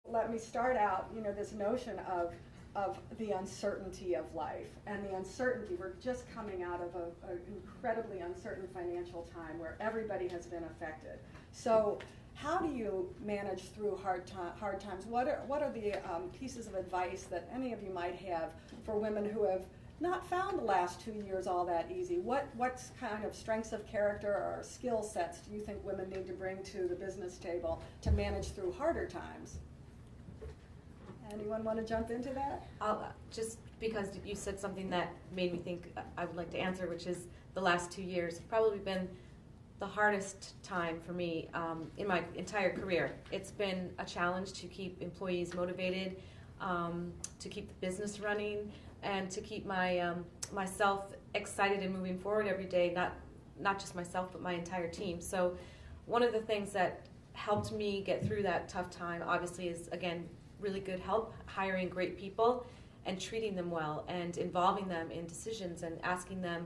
Let me start out, this notion of the uncertainty of life and the uncertainty. We're just coming out of an incredibly uncertain financial time where everybody has been affected. So how do you manage through hard times? What are the pieces of advice that any of you might have for women who have not found the last 2 years all that easy? What kind of strengths of character or skill sets do you think women need to bring to the business table to manage through harder times? Anyone want to jump into that? I'll, just because you said something that made me think I would like to answer, which is the last 2 years have probably been the hardest time for me in my entire career. It's been a challenge to keep employees motivated, to keep the business running, and to keep myself excited and moving forward every day, not just myself, but my entire team. So one of the things that helped me get through that tough time, obviously, is, again, really good help, hiring great people and treating them well and involving them in decisions and asking them,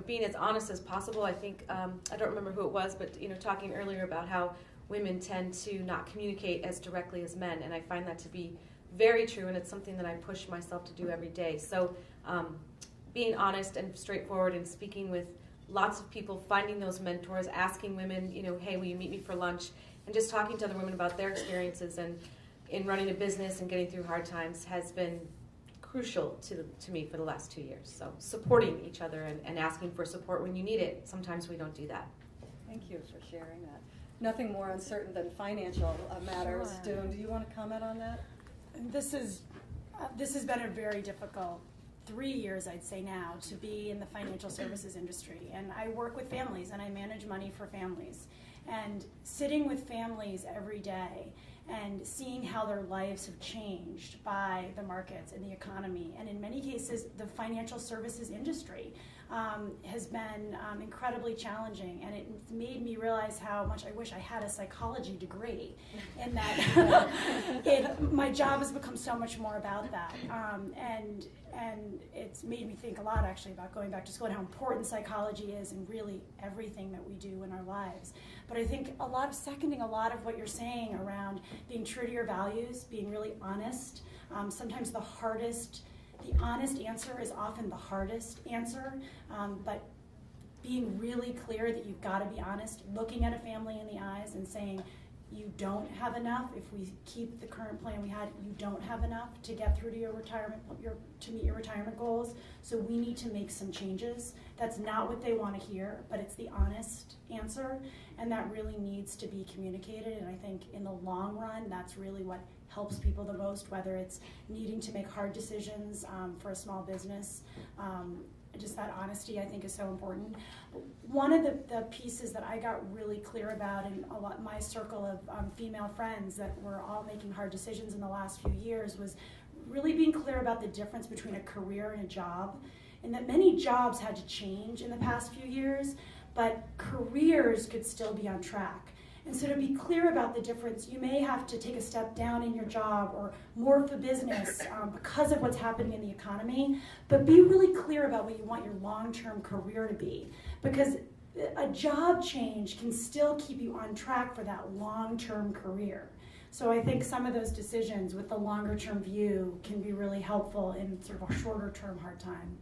being as honest as possible. I think, I don't remember who it was, but, talking earlier about how women tend to not communicate as directly as men, and I find that to be very true, and it's something that I push myself to do every day. So being honest and straightforward and speaking with lots of people, finding those mentors, asking women, hey, will you meet me for lunch? And just talking to other women about their experiences and in running a business and getting through hard times has been crucial to me for the last 2 years. So supporting each other and asking for support when you need it. Sometimes we don't do that. Thank you for sharing that. Nothing more uncertain than financial matters. Sure. Dune, do you want to comment on that? This has been a very difficult 3 years, I'd say now, to be in the financial services industry. And I work with families and I manage money for families. And sitting with families every day and seeing how their lives have changed by the markets and the economy, and in many cases, the financial services industry has been incredibly challenging, and it made me realize how much I wish I had a psychology degree, in that my job has become so much more about that, and it's made me think a lot, actually, about going back to school and how important psychology is in really everything that we do in our lives. But I think seconding a lot of what you're saying around being true to your values, being really honest. Sometimes the honest answer is often the hardest answer, but being really clear that you've got to be honest, looking at a family in the eyes and saying, you don't have enough. If we keep the current plan we had, you don't have enough to get through to your retirement, to meet your retirement goals. So we need to make some changes. That's not what they want to hear, but it's the honest answer, and that really needs to be communicated. And I think in the long run, that's really what helps people the most, whether it's needing to make hard decisions for a small business. Just that honesty, I think, is so important. One of the pieces that I got really clear about in my circle of female friends that were all making hard decisions in the last few years was really being clear about the difference between a career and a job, and that many jobs had to change in the past few years, but careers could still be on track. And so to be clear about the difference, you may have to take a step down in your job or morph a business because of what's happening in the economy, but be really clear about what you want your long-term career to be, because a job change can still keep you on track for that long-term career. So I think some of those decisions with the longer-term view can be really helpful in sort of a shorter-term hard time.